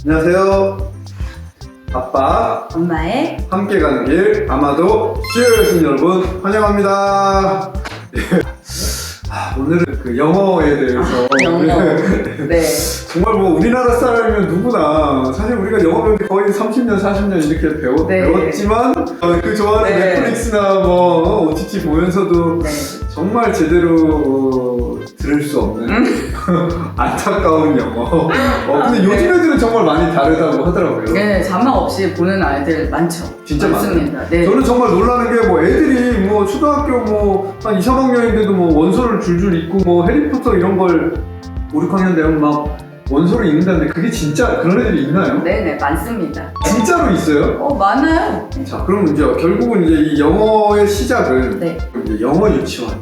안녕하세요. 아빠, 엄마의 함께 가는 길, 아마도 슈어여신 여러분, 환영합니다. 오늘은 그 영어에 대해서. 영어. 네. 정말 뭐 우리나라 사람이면 누구나 사실 우리가 영어 배울 때 거의 30년, 40년 이렇게 배웠지만 그 좋아하는 네. 넷플릭스나 뭐 OTT 보면서도 네. 정말 제대로 들을 수 없는 안타까운 영어. 근데 요즘 애들은 정말 많이 다르다고 하더라고요. 네, 자막 없이 보는 아이들 많죠. 진짜 많습니다. 네. 저는 정말 놀라는 게 뭐 애들이 뭐 초등학교 뭐 한 2, 3학년인데도 뭐 원서를 줄줄 읽고 뭐 해리포터 이런 걸 5, 6학년 되면 막 원서를 읽는다는데 그게 진짜 그런 애들이 있나요? 네네, 많습니다. 진짜로 있어요? 많아요. 자, 그럼 이제 결국은 이제 이 영어의 시작은 네. 이제 영어 유치원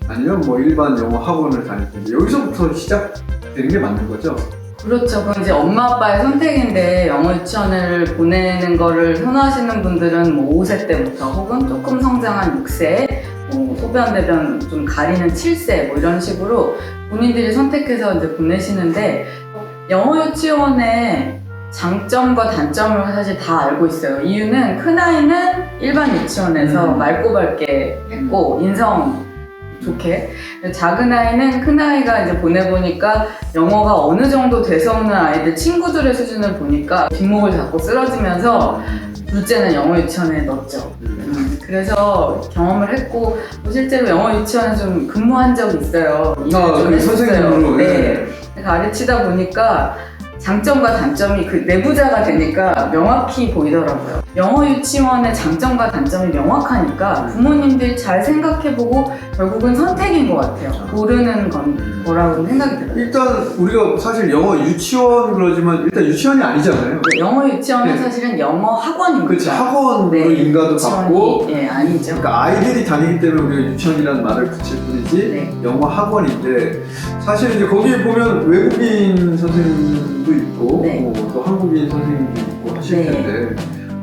아니면 뭐 일반 영어 학원을 다닐 때 여기서부터 시작되는 게 맞는 거죠? 그렇죠. 그럼 이제 엄마 아빠의 선택인데 영어 유치원을 보내는 거를 선호하시는 분들은 뭐 5세 때부터 혹은 조금 성장한 6세, 뭐 소변 대변 좀 가리는 7세 뭐 이런 식으로 본인들이 선택해서 이제 보내시는데 영어 유치원의 장점과 단점을 사실 다 알고 있어요. 이유는 큰아이는 일반 유치원에서 맑고 밝게 했고 인성 좋게, 작은 아이는 큰 아이가 이제 보내보니까 영어가 어느 정도 돼서 오는 아이들 친구들의 수준을 보니까 뒷목을 잡고 쓰러지면서 둘째는 영어 유치원에 넣었죠. 그래서 경험을 했고 실제로 영어 유치원에 좀 근무한 적이 있어요. 좀 했었어요. 선생님으로. 네. 가르치다 보니까 장점과 단점이 그 내부자가 되니까 명확히 보이더라고요. 영어 유치원의 장점과 단점이 명확하니까 부모님들이 잘 생각해보고 결국은 선택인 것 같아요. 고르는 거라고 생각이 들어요. 일단 우리가 사실 영어 유치원 그러지만 일단 유치원이 아니잖아요. 영어 유치원은 네. 사실은 영어 학원입니다. 그렇죠. 학원으로 네. 인가도 받고. 예, 아니죠. 그러니까 아이들이 다니기 때문에 우리가 유치원이라는 말을 붙일 뿐이지 네. 영어 학원인데 사실 이제 거기에 보면 외국인 선생님도 있고 네. 또 한국인 선생님도 있고 하실 네. 텐데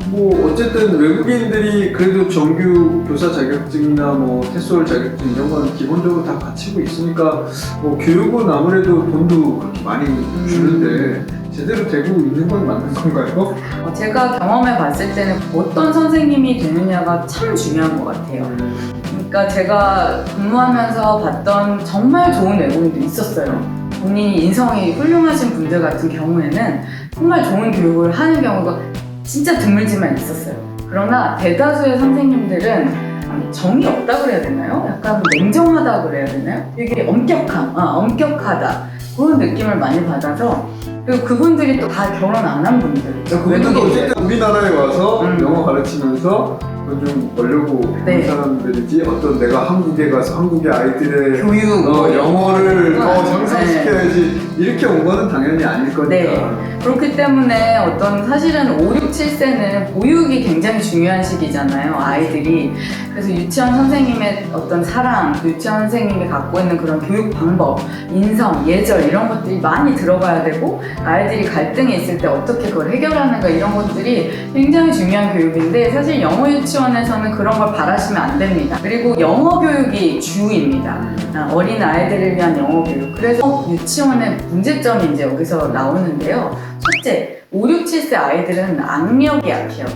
뭐 어쨌든 외국인들이 그래도 정규 교사 자격증이나 뭐 테솔 자격증 이런 거는 기본적으로 다 갖추고 있으니까 뭐 교육은 아무래도 돈도 그렇게 많이 주는데 제대로 되고 있는 건 맞는 건가요? 제가 경험해 봤을 때는 어떤 선생님이 되느냐가 참 중요한 것 같아요. 그러니까 제가 근무하면서 봤던 정말 좋은 외국인도 있었어요. 본인이 인성이 훌륭하신 분들 같은 경우에는 정말 좋은 교육을 하는 경우가 진짜 드물지만 있었어요. 그러나 대다수의 선생님들은 정이 없다 그래야 되나요? 약간 냉정하다 그래야 되나요? 되게 엄격하다 그런 느낌을 많이 받아서 그리고 그분들이 또 다 결혼 안 한 분들. 그분들도 어쨌든 우리나라에 와서 영어 가르치면서 좀 벌려고 네. 하는 사람들이지 어떤 내가 한국에 가서 한국의 아이들의 교육 영어를 더 네. 향상시켜야지 이렇게 온 거는 당연히 아닐 거니까. 네. 그렇기 때문에 어떤 사실은 5, 6, 7세는 보육이 굉장히 중요한 시기잖아요, 아이들이. 그래서 유치원 선생님의 어떤 사랑, 유치원 선생님이 갖고 있는 그런 교육 방법, 인성, 예절 이런 것들이 많이 들어가야 되고 아이들이 갈등이 있을 때 어떻게 그걸 해결하는가 이런 것들이 굉장히 중요한 교육인데 사실 영어 유치원에서는 그런 걸 바라시면 안 됩니다. 그리고 영어 교육이 주입니다. 어린 아이들을 위한 영어 교육. 그래서 유치원의 문제점이 이제 여기서 나오는데요. 첫째, 5, 6, 7세 아이들은 악력이 약해요.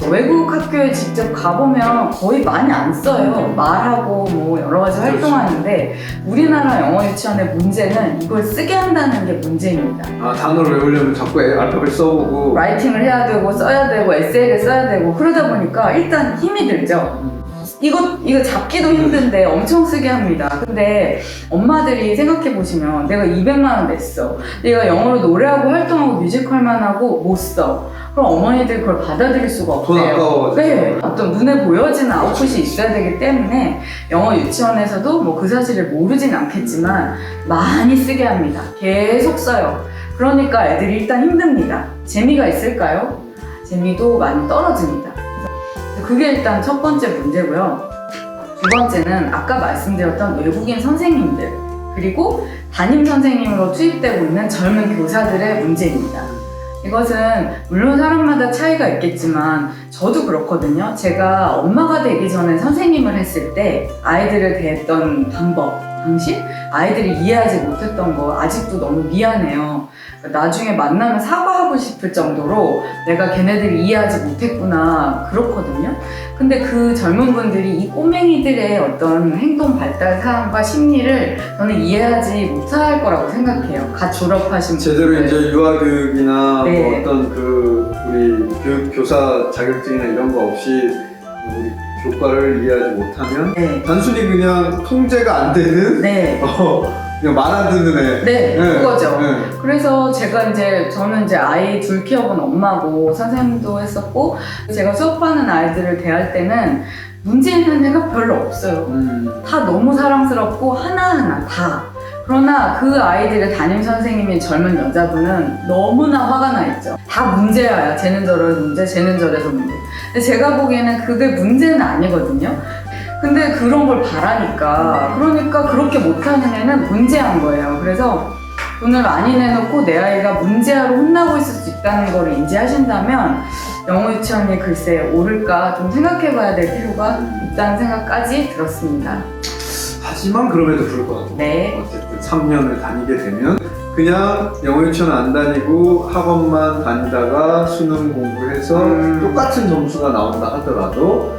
외국 학교에 직접 가보면 거의 많이 안 써요. 말하고 뭐 여러 가지 활동하는데 우리나라 영어 유치원의 문제는 이걸 쓰게 한다는 게 문제입니다. 단어를 외우려면 자꾸 알파벳 써보고 라이팅을 해야 되고 써야 되고 에세이를 써야 되고 그러다 보니까 일단 힘이 들죠. 이거 잡기도 힘든데 엄청 쓰게 합니다. 근데 엄마들이 생각해 보시면 내가 200만 원 냈어. 내가 영어로 노래하고 활동하고 뮤지컬만 하고 못 써. 그럼 어머니들 그걸 받아들일 수가 없대요. 돈 아까워가지고. 네. 어떤 눈에 보여지는 아웃풋이 있어야 되기 때문에 영어 유치원에서도 뭐 그 사실을 모르진 않겠지만 많이 쓰게 합니다. 계속 써요. 그러니까 애들이 일단 힘듭니다. 재미가 있을까요? 재미도 많이 떨어집니다. 그게 일단 첫 번째 문제고요. 두 번째는 아까 말씀드렸던 외국인 선생님들 그리고 담임 선생님으로 투입되고 있는 젊은 교사들의 문제입니다. 이것은 물론 사람마다 차이가 있겠지만 저도 그렇거든요. 제가 엄마가 되기 전에 선생님을 했을 때 아이들을 대했던 방법, 방식? 아이들이 이해하지 못했던 거 아직도 너무 미안해요. 나중에 만나면 사과하고 싶을 정도로 내가 걔네들을 이해하지 못했구나 그렇거든요. 근데 그 젊은 분들이 이 꼬맹이들의 어떤 행동 발달 사항과 심리를 저는 이해하지 못할 거라고 생각해요. 갓 졸업하신 제대로 분들. 이제 유아교육이나 네. 뭐 어떤 그 우리 교사 자격증이나 이런 거 없이 우리 교과를 이해하지 못하면 네. 단순히 그냥 통제가 안 되는 네. 그냥 말 안 듣는 애. 네, 그거죠. 네. 그래서 저는 이제 아이 둘 키워본 엄마고 선생님도 했었고, 제가 수업하는 아이들을 대할 때는 문제 있는 애가 별로 없어요. 다 너무 사랑스럽고 하나하나 다. 그러나 그 아이들의 담임 선생님인 젊은 여자분은 너무나 화가 나 있죠. 다 문제야. 쟤는 저래서 문제, 쟤는 저래서 문제. 근데 제가 보기에는 그게 문제는 아니거든요. 근데 그런 걸 바라니까, 그러니까 그렇게 못하는 애는 문제한 거예요. 그래서 돈을 많이 내놓고 내 아이가 문제아로 혼나고 있을 수 있다는 걸 인지하신다면 영어 유치원이 글쎄 옳을까 좀 생각해 봐야 될 필요가 있다는 생각까지 들었습니다. 하지만 그럼에도 불구하고 네. 어쨌든 3년을 다니게 되면 그냥 영어 유치원 안 다니고 학원만 다니다가 수능 공부해서 똑같은 점수가 나온다 하더라도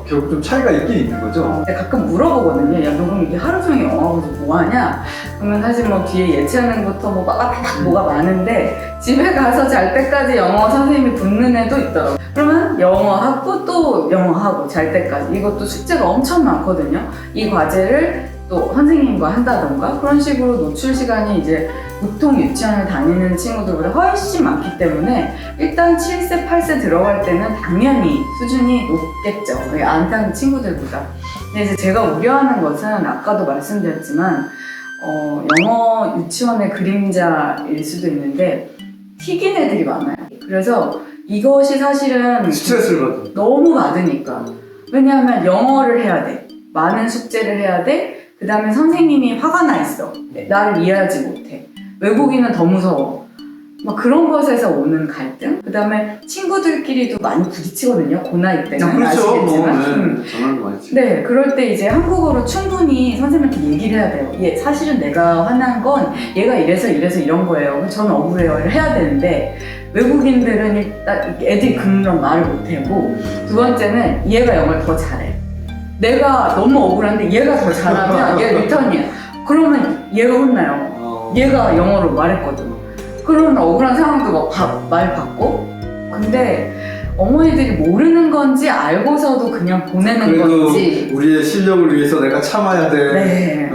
결국 좀 차이가 있긴 있는 거죠. 가끔 물어보거든요. 야, 너 그럼 이게 하루 종일 영어 하고서 뭐 하냐? 그러면 사실 뭐 뒤에 예체능부터 뭐 빡빡 뭐가 많은데 집에 가서 잘 때까지 영어 선생님이 붙는 애도 있더라고요. 그러면 영어 하고 또 영어 하고 잘 때까지 이것도 숙제가 엄청 많거든요. 이 과제를 또 선생님과 한다던가 그런 식으로 노출 시간이 이제 보통 유치원을 다니는 친구들보다 훨씬 많기 때문에 일단 7세, 8세 들어갈 때는 당연히 수준이 높겠죠. 안 다니는 친구들보다. 근데 이제 제가 우려하는 것은 아까도 말씀드렸지만 영어 유치원의 그림자일 수도 있는데 튀긴 애들이 많아요. 그래서 이것이 사실은 스트레스를 받은. 너무 받으니까. 왜냐하면 영어를 해야 돼. 많은 숙제를 해야 돼. 그 다음에 선생님이 화가 나 있어. 나를 이해하지 못해. 외국인은 더 무서워. 막 그런 것에서 오는 갈등? 그 다음에 친구들끼리도 많이 부딪히거든요. 그 나이 때는. 그렇죠. 아시겠지만. 전화도 많이 치고. 네, 그럴 때 이제 한국어로 충분히 선생님한테 얘기를 해야 돼요. 사실은 내가 화난 건 얘가 이래서 이런 거예요. 저는 억울해요. 해야 되는데 외국인들은 일단 애들이 그런 말을 못하고 두 번째는 얘가 영어를 더 잘해. 내가 너무 억울한데 얘가 더 잘하면 얘 리턴이야. 그러면 얘가 혼나요. 얘가 영어로 말했거든. 그런 억울한 상황도 말 받고. 근데 어머니들이 모르는 건지 알고서도 그냥 보내는 그래도 건지. 우리의 실력을 위해서 내가 참아야 돼. 네.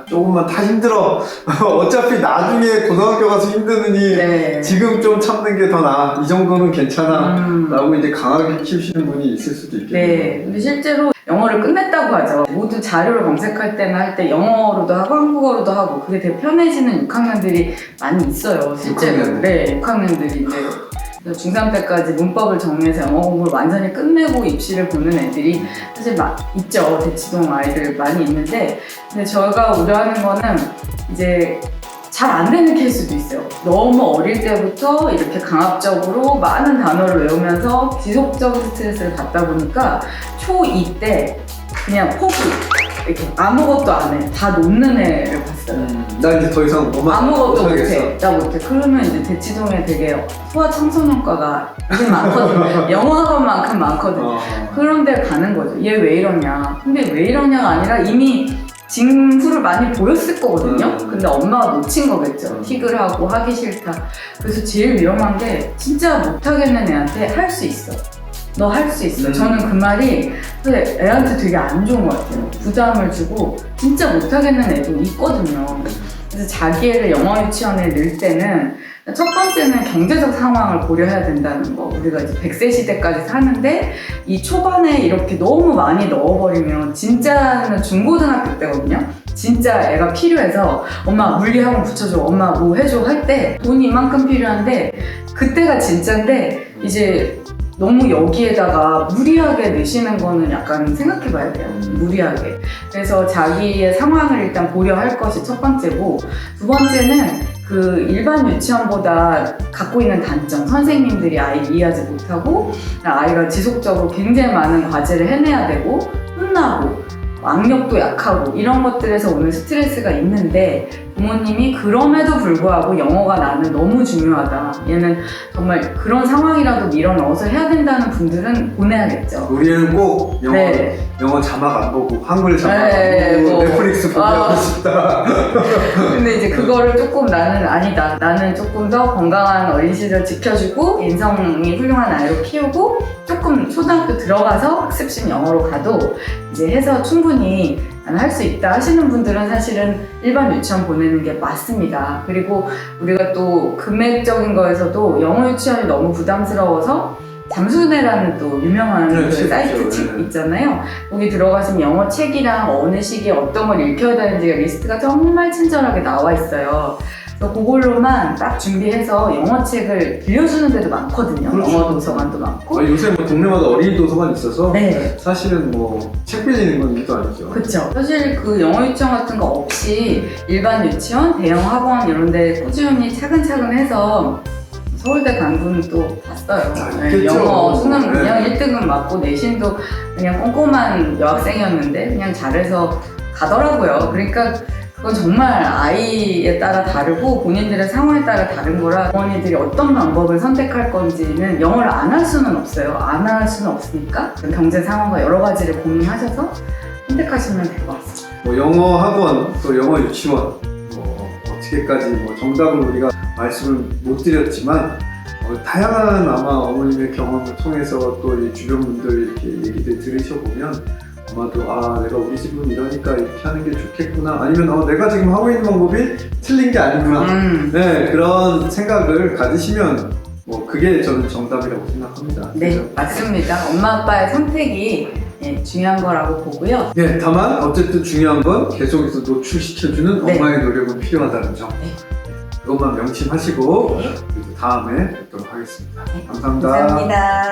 조금만 다 힘들어. 어차피 나중에 고등학교 가서 힘드느니 네. 지금 좀 참는 게 더 나아. 이 정도는 괜찮아. 라고 이제 강하게 키우시는 분이 있을 수도 있겠네요. 네. 근데 실제로 영어를 끝냈다고 하죠. 모두 자료를 검색할 때나 할 때 영어로도 하고 한국어로도 하고 그게 되게 편해지는 6학년들이 많이 있어요. 실제로. 6학년. 네. 6학년들이 이제 중3 때까지 문법을 정리해서 영어 공부를 완전히 끝내고 입시를 보는 애들이 사실 있죠. 대치동 아이들 많이 있는데 근데 저희가 우려하는 거는 이제 잘 안 되는 케이스도 있어요. 너무 어릴 때부터 이렇게 강압적으로 많은 단어를 외우면서 지속적인 스트레스를 받다 보니까 초2 때 그냥 포기 이렇게 아무것도 안 해. 다 놓는 애를 봤어요. 나 이제 더 이상 아무것도 못하겠어. 못해. 나 못해. 그러면 이제 대치동에 되게 소아청소년과가 되게 많거든요. 영어학원만큼 많거든요. 그런 데 가는 거죠. 얘 왜 이러냐. 근데 왜 이러냐가 아니라 이미 징후를 많이 보였을 거거든요. 근데 엄마가 놓친 거겠죠. 틱을 하고 하기 싫다. 그래서 제일 위험한 게 진짜 못하겠는 애한테 할 수 있어. 너 할 수 있어. 저는 그 말이 애한테 되게 안 좋은 것 같아요. 부담을 주고 진짜 못하겠는 애도 있거든요. 그래서 자기 애를 영어 유치원에 넣을 때는 첫 번째는 경제적 상황을 고려해야 된다는 거. 우리가 이제 100세 시대까지 사는데 이 초반에 이렇게 너무 많이 넣어버리면 진짜는 중고등학교 때거든요. 진짜 애가 필요해서 엄마 물리학원 붙여줘, 엄마 뭐 해줘 할 때 돈이 이만큼 필요한데 그때가 진짜인데 이제 너무 여기에다가 무리하게 내시는 거는 약간 생각해봐야 돼요. 무리하게. 그래서 자기의 상황을 일단 고려할 것이 첫 번째고 두 번째는 그 일반 유치원보다 갖고 있는 단점, 선생님들이 아이를 이해하지 못하고 아이가 지속적으로 굉장히 많은 과제를 해내야 되고 혼나고 악력도 약하고 이런 것들에서 오는 스트레스가 있는데 부모님이 그럼에도 불구하고 영어가 나는 너무 중요하다. 얘는 정말 그런 상황이라도 밀어 넣어서 해야 된다는 분들은 보내야겠죠. 우리는 꼭 영어, 네. 영어 자막 안 보고 한글 자막 네, 안 보고 뭐. 넷플릭스 보고 하고 싶다. 근데 이제 그거를 조금 나는 아니다. 나는 조금 더 건강한 어린 시절 지켜주고 인성이 훌륭한 아이로 키우고 조금 초등학교 들어가서 학습식 영어로 가도 이제 해서 충분히 나는 할 수 있다 하시는 분들은 사실은 일반 유치원 보내는 게 맞습니다. 그리고 우리가 또 금액적인 거에서도 영어 유치원이 너무 부담스러워서 잠수네라는 또 유명한 네, 그 책 사이트 있죠. 책 네. 있잖아요. 거기 들어가시면 영어 책이랑 어느 시기에 어떤 걸 읽혀야 되는지가 리스트가 정말 친절하게 나와 있어요. 그래서 그걸로만 딱 준비해서 영어 책을 빌려주는 데도 많거든요. 그렇죠. 영어 도서관도 많고. 요새 뭐 동네마다 어린이 도서관 있어서 네. 사실은 뭐 책 빌리는 건 일도 아니죠. 그쵸. 사실 그 영어 유치원 같은 거 없이 일반 유치원, 대형 학원 이런 데 꾸준히 차근차근 해서 서울대 간 분 또 봤어요. 아, 네, 있겠죠. 영어 수능 네. 그냥 1등은 맞고 내신도 그냥 꼼꼼한 여학생이었는데 그냥 잘해서 가더라고요. 그러니까 그건 정말 아이에 따라 다르고 본인들의 상황에 따라 다른 거라 부모님들이 어떤 방법을 선택할 건지는 영어를 안 할 수는 없어요. 안 할 수는 없으니까 경제 상황과 여러 가지를 고민하셔서 선택하시면 될 것 같습니다. 뭐 영어 학원 또 영어 유치원 뭐 어떻게까지 뭐 정답을 우리가 말씀을 못 드렸지만 다양한 아마 어머님의 경험을 통해서 또 이 주변 분들 이렇게 얘기들 들으셔보면 아마도 내가 우리 집은 이러니까 이렇게 하는 게 좋겠구나 아니면 내가 지금 하고 있는 방법이 틀린 게 아니구나 네, 그런 생각을 가지시면 뭐 그게 저는 정답이라고 생각합니다. 네, 그죠? 맞습니다. 엄마 아빠의 선택이 중요한 거라고 보고요. 네, 다만 어쨌든 중요한 건 계속해서 노출시켜주는 네. 엄마의 노력은 필요하다는 점. 네. 이것만 명심하시고 네. 그리고 다음에 뵙도록 하겠습니다. 네. 감사합니다. 감사합니다.